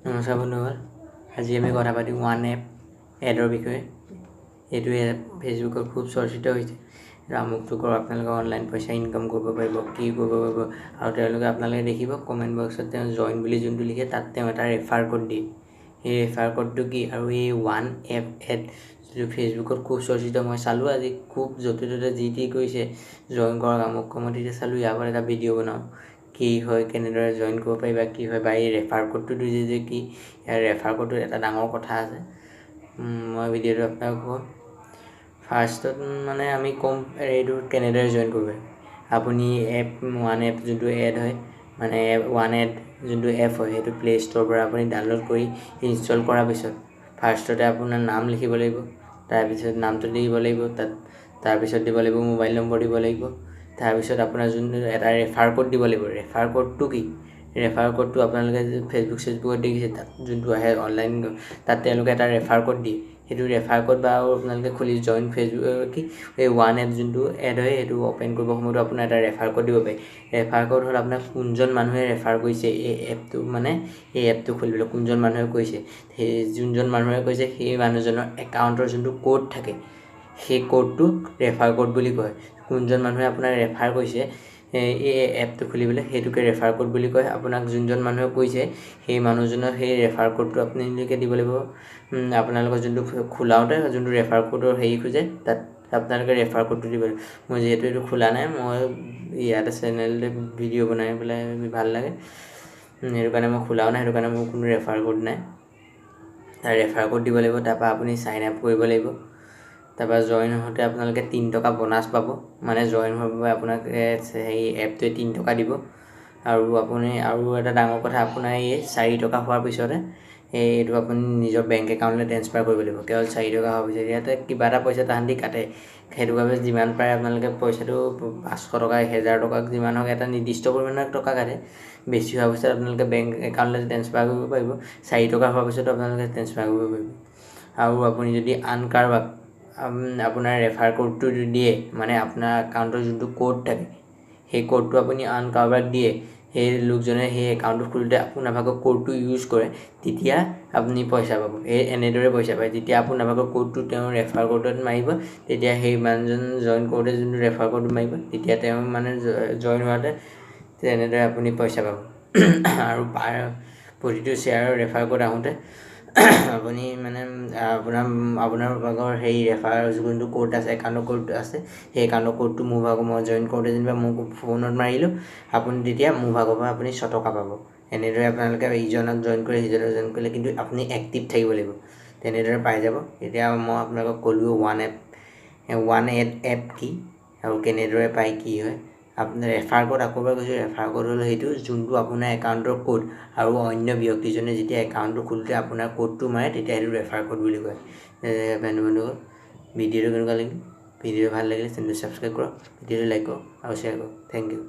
নমস্কাৰ বন্ধুসকল, আজি আমি কথা পাতিম ওৱান এপ এডৰ বিষয়ে। এইটো এপ ফেচবুকত খুব চৰ্চিত হৈছে। আমুকটো কৰক, আপোনালোকে অনলাইন পইচা ইনকাম কৰিব পাৰিব, কি কৰিব পাৰিব। আৰু তেওঁলোকে আপোনালোকে দেখিব কমেণ্ট বক্সত তেওঁ জইন বুলি যোনটো লিখে তাত তেওঁ এটা ৰেফাৰ কোড দিয়ে। সেই ৰেফাৰ কোডটো কি আৰু এই ওৱান এপ এড যিটো ফেচবুকত খুব চৰ্চিত, মই চালোঁ আজি খুব য'তে ত'তে যি টি কৰিছে জইন কৰক আমুক কমত। এতিয়া চালোঁ ইয়াৰ পৰা এটা ভিডিঅ' বনাওঁ, কি হয়, কেনেদৰে জইন কৰিব পাৰিবা, কি হয়, বা এই ৰেফাৰ কোডটো দিছে যে কি, ইয়াৰ ৰেফাৰ কোডটোত এটা ডাঙৰ কথা আছে। মই ভিডিঅ'টো আপোনাক ক'ম। ফাৰ্ষ্টত মানে আমি ক'ম এইটো কেনেদৰে জইন কৰিব। আপুনি এপ ওৱান এপ যোনটো এড হয়, মানে ওৱান এড যোনটো এপ হয় সেইটো প্লে' ষ্ট'ৰৰ পৰা আপুনি ডাউনলোড কৰি ইনষ্টল কৰাৰ পিছত ফাৰ্ষ্টতে আপোনাৰ নাম লিখিব লাগিব। তাৰপিছত নামটো দিব লাগিব তাত, তাৰপিছত দিব লাগিব মোবাইল নম্বৰ দিব লাগিব। তাৰপিছত আপোনাৰ যোনটো এটা ৰেফাৰ কোড দিব লাগিব। ৰেফাৰ কোডটো কি, ৰেফাৰ কোডটো আপোনালোকে চেচবুকত দেখিছে, তাত যোনটো আহে অনলাইন, তাত তেওঁলোকে এটা ৰেফাৰ কোড দিয়ে। সেইটো ৰেফাৰ কোড বা আপোনালোকে খুলি জইন ফেচবুক কি এই ওৱান এপ যোনটো এড হয় সেইটো অ'পেন কৰিব সময়তো আপোনাৰ এটা ৰেফাৰ কোড দিব পাৰি। ৰেফাৰ কোড হ'ল আপোনাক কোনজন মানুহে ৰেফাৰ কৰিছে এই এপটো, মানে এই এপটো খুলিবলৈ কোনজন মানুহে কৈছে। সেই যোনজন মানুহে কৈছে সেই মানুহজনৰ একাউণ্টৰ যোনটো কোড থাকে সেই কোডটো ৰেফাৰ কোড বুলি কয়। কোনজন মানুহে আপোনাৰ ৰেফাৰ কৰিছে এই এপটো খুলিবলৈ সেইটোকে ৰেফাৰ কোড বুলি কয়। আপোনাক যোনজন মানুহে কৈছে সেই মানুহজনৰ সেই ৰেফাৰ কোডটো আপোনালোকে দিব লাগিব। আপোনালোকৰ যোনটো খোলাওঁতে যোনটো ৰেফাৰ কোডৰ হেৰি খোজে তাত আপোনালোকে ৰেফাৰ কোডটো দিব লাগিব। মই যিহেতু এইটো খোলা নাই, মই ইয়াতে চেনেলতে ভিডিঅ' বনাই পেলাই ভাল লাগে, সেইটো কাৰণে মই খোলাও নাই, সেইটো কাৰণে মোৰ কোনো ৰেফাৰ কোড নাই। তাৰ ৰেফাৰ কোড দিব লাগিব। তাৰপৰা আপুনি চাইন আপ কৰিব লাগিব। তাৰপৰা জইন হওঁতে আপোনালোকে 3 টকা বোনাছ পাব, মানে জইন হোৱাৰ বাবে আপোনাক সেই এপটোৱে 3 টকা দিব। আৰু আপুনি আৰু এটা ডাঙৰ কথা, আপোনাৰ এই 4 টকা হোৱাৰ পিছতে এইটো আপুনি নিজৰ বেংক একাউণ্টলৈ ট্ৰেন্সফাৰ কৰিব লাগিব। কেৱল 4 টকা হোৱাৰ পিছত ইয়াতে কিবা এটা পইচা তাহাঁতি কাটে, সেইটো বাবে যিমান পাৰে আপোনালোকে পইচাটো 500 টকা 1000 টকা যিমান হওক এটা নিৰ্দিষ্ট পৰিমাণৰ টকা কাটে। বেছি হোৱাৰ পিছত আপোনালোকে বেংক একাউণ্টলৈ ট্ৰেন্সফাৰ কৰিব পাৰিব। 4 টকা হোৱাৰ পিছত আপোনালোকে ট্ৰেন্সফাৰ কৰিব পাৰিব। আৰু আপুনি যদি আন কাৰোবাক আপোনাৰ ৰেফাৰ কোডটো দিয়ে, মানে আপোনাৰ একাউণ্টৰ যোনটো কোড থাকে সেই কোডটো আপুনি আন কাৰোবাক দিয়ে, সেই লোকজনে সেই একাউণ্টটো খোলোতে আপোনাৰ ভাগৰ কোডটো ইউজ কৰে, তেতিয়া আপুনি পইচা পাব। এনেদৰে পইচা পায়। যেতিয়া আপোনাৰ ভাগৰ কোডটো তেওঁ ৰেফাৰ কোডত মাৰিব, তেতিয়া সেই মানুহজন জইন কৰোঁতে যোনটো ৰেফাৰ কোড মাৰিব, তেতিয়া তেওঁ মানে জইন হোৱাতে তেনেদৰে আপুনি পইচা পাব। আৰু প্ৰতিটো শ্বেয়াৰৰ ৰেফাৰ কোড আহোঁতে আপুনি মানে আপোনাৰ ভাগৰ সেই ৰেফাৰ যোনটো কোড আছে, একাউণ্টৰ কোড আছে, সেই একাউণ্টৰ কোডটো মোৰ ভাগৰ মই জইন কৰোঁতে যেনিবা মোক ফোনত মাৰিলোঁ, আপুনি তেতিয়া মোৰ ভাগৰ পৰা আপুনি 6 টকা পাব। এনেদৰে আপোনালোকে ইজনক জইন কৰে, সিজনক জইন কৰিলে, কিন্তু আপুনি এক্টিভ থাকিব লাগিব, তেনেদৰে পাই যাব। এতিয়া মই আপোনালোকক ক'লোঁ ওৱান এপ কি আৰু কেনেদৰে পায়, কি হয়। আপোনাৰ ৰেফাৰ কোড আকৌ এবাৰ কৈছোঁ, ৰেফাৰ কোড হ'ল সেইটো যোনটো আপোনাৰ একাউণ্টৰ কোড, আৰু অন্য ব্যক্তিজনে যেতিয়া একাউণ্টটো খোলোতে আপোনাৰ কোডটো মাৰে তেতিয়া সেইটো ৰেফাৰ কোড বুলি কয়। বন্ধুসকল, ভিডিঅ'টো কেনেকুৱা লাগিল? ভিডিঅ'টো ভাল লাগিলে চেনেলটো ছাবস্ক্ৰাইব কৰক, ভিডিঅ'টো লাইক কৰক আৰু শ্বেয়াৰ কৰক। Thank U.